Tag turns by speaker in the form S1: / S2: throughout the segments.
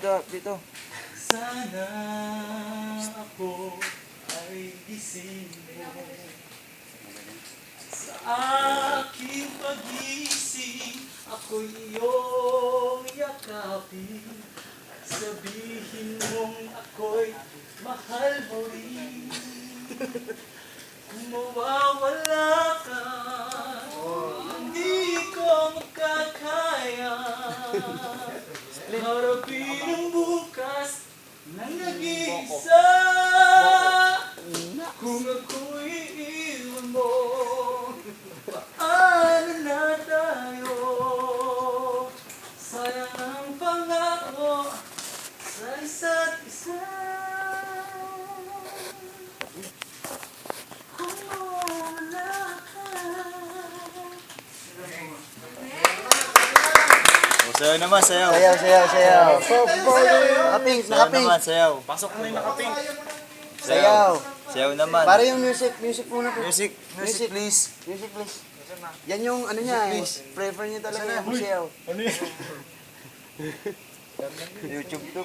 S1: dito.
S2: Sana ako ay gising mo sa aking pag-ising, ako'y iyong yakapin. Sabihin mong ako'y mahal mo rin. Kung mawawala ka, hindi ko makakaya. Harapin ang bukas nang nag-iisa. Kung ako'y iiwan mo, paano na tayo? Sayang ang pangako sa isa't isa. Kung mawawala ka.
S3: Sayaw naman, sayaw.
S1: Sayaw. Nakapink.
S3: Sayaw naman, sayaw.
S2: Pasok na yung nakapink.
S1: Sayaw.
S3: Sayaw naman.
S1: Para yung music muna po.
S3: Music please.
S1: Music please. Yan yung ano niya eh. Prefer niya talaga yung sayaw.
S2: Ano yun?
S1: YouTube to.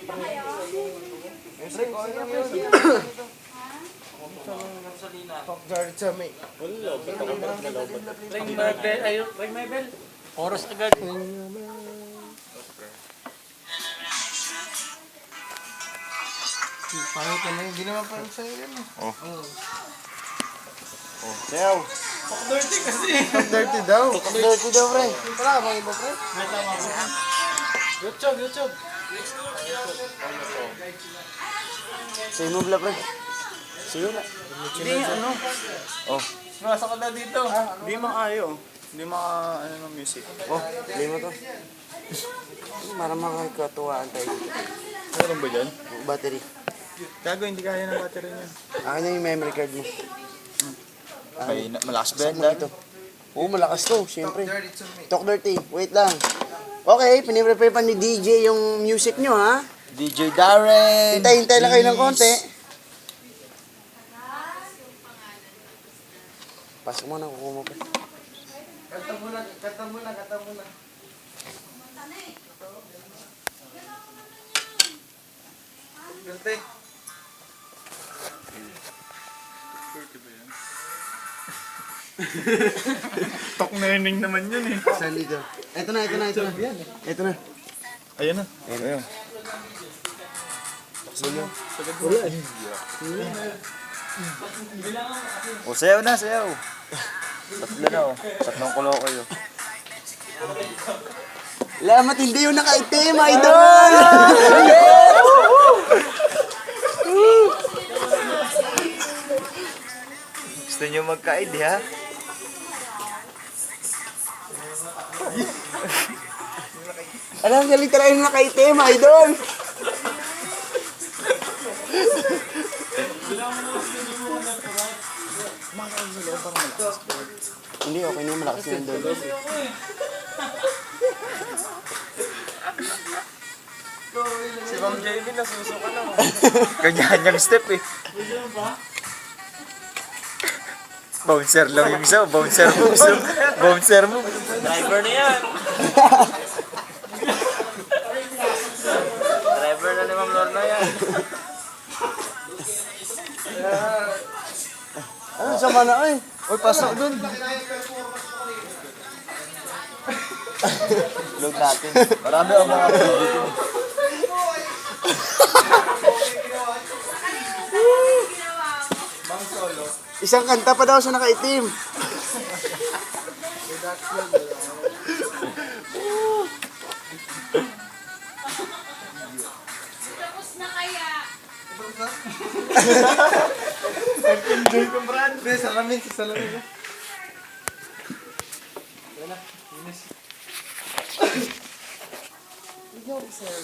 S2: Ring my bell. Ayun, ring my bell. Oras agad.
S1: Pangit na yun. Hindi naman parang sa'yo yan eh.
S3: Sayaw.
S2: Talk dirty kasi.
S1: Dirty daw, pre. Wala ka bang iba, pre?
S2: May tama ko. YouTube.
S1: Sa'yo mo, pre. Sa'yo na.
S2: Hindi, ano?
S3: Oh.
S2: Nasa ka na dito.
S3: Hindi makayo. Hindi maka, ng music.
S1: Oh, hindi mo to. Para makakatuwaan tayo dito.
S3: Meron ba dyan?
S1: Battery.
S3: Gago, hindi kaya ng battery niya.
S1: Akin na yung memory card mo.
S3: Ay, malakas ba yan,
S1: Saan mo
S3: Dan?
S1: dito? Oo, malakas to, siyempre. Talk dirty. Wait lang. Okay, piniprepare pa ni DJ yung music nyo, ha?
S3: DJ Darren!
S1: Hintay lang kayo ng konti. Pasok mo na, kukuha mo pa. Kanta muna. Kanta.
S3: Tok na yun naman yun eh.
S1: Saan dito? Ito na. Ito na.
S3: Ayan na. Ayan. O, sayaw na, sayaw. Tatlo na, oh. Tatlong kulo kayo.
S1: Lamat, hindi yung nakaitim, idol!
S3: Gusto nyo magkaid, ha?
S1: Alam, galing talaga yung nakaitim, idol! Hindi, okay na, malakas na yung doon.
S2: Si Ma'am JB nasusuka na.
S3: Kanya-kanyang step, eh. Bouncer lang yung isa, bouncer moves. Bouncer moves.
S2: Driver na yan. Driver na ni Ma'am Lorna yan.
S1: Ano, sama na eh.
S3: Uy, pasok dun. Load natin. Marami ang mga dito.
S1: Isang kanta pa daw sa nakaitim.
S4: Tapos na kaya.
S2: Enjoy ko, Brad. Salamin.
S1: Ikaw, sir.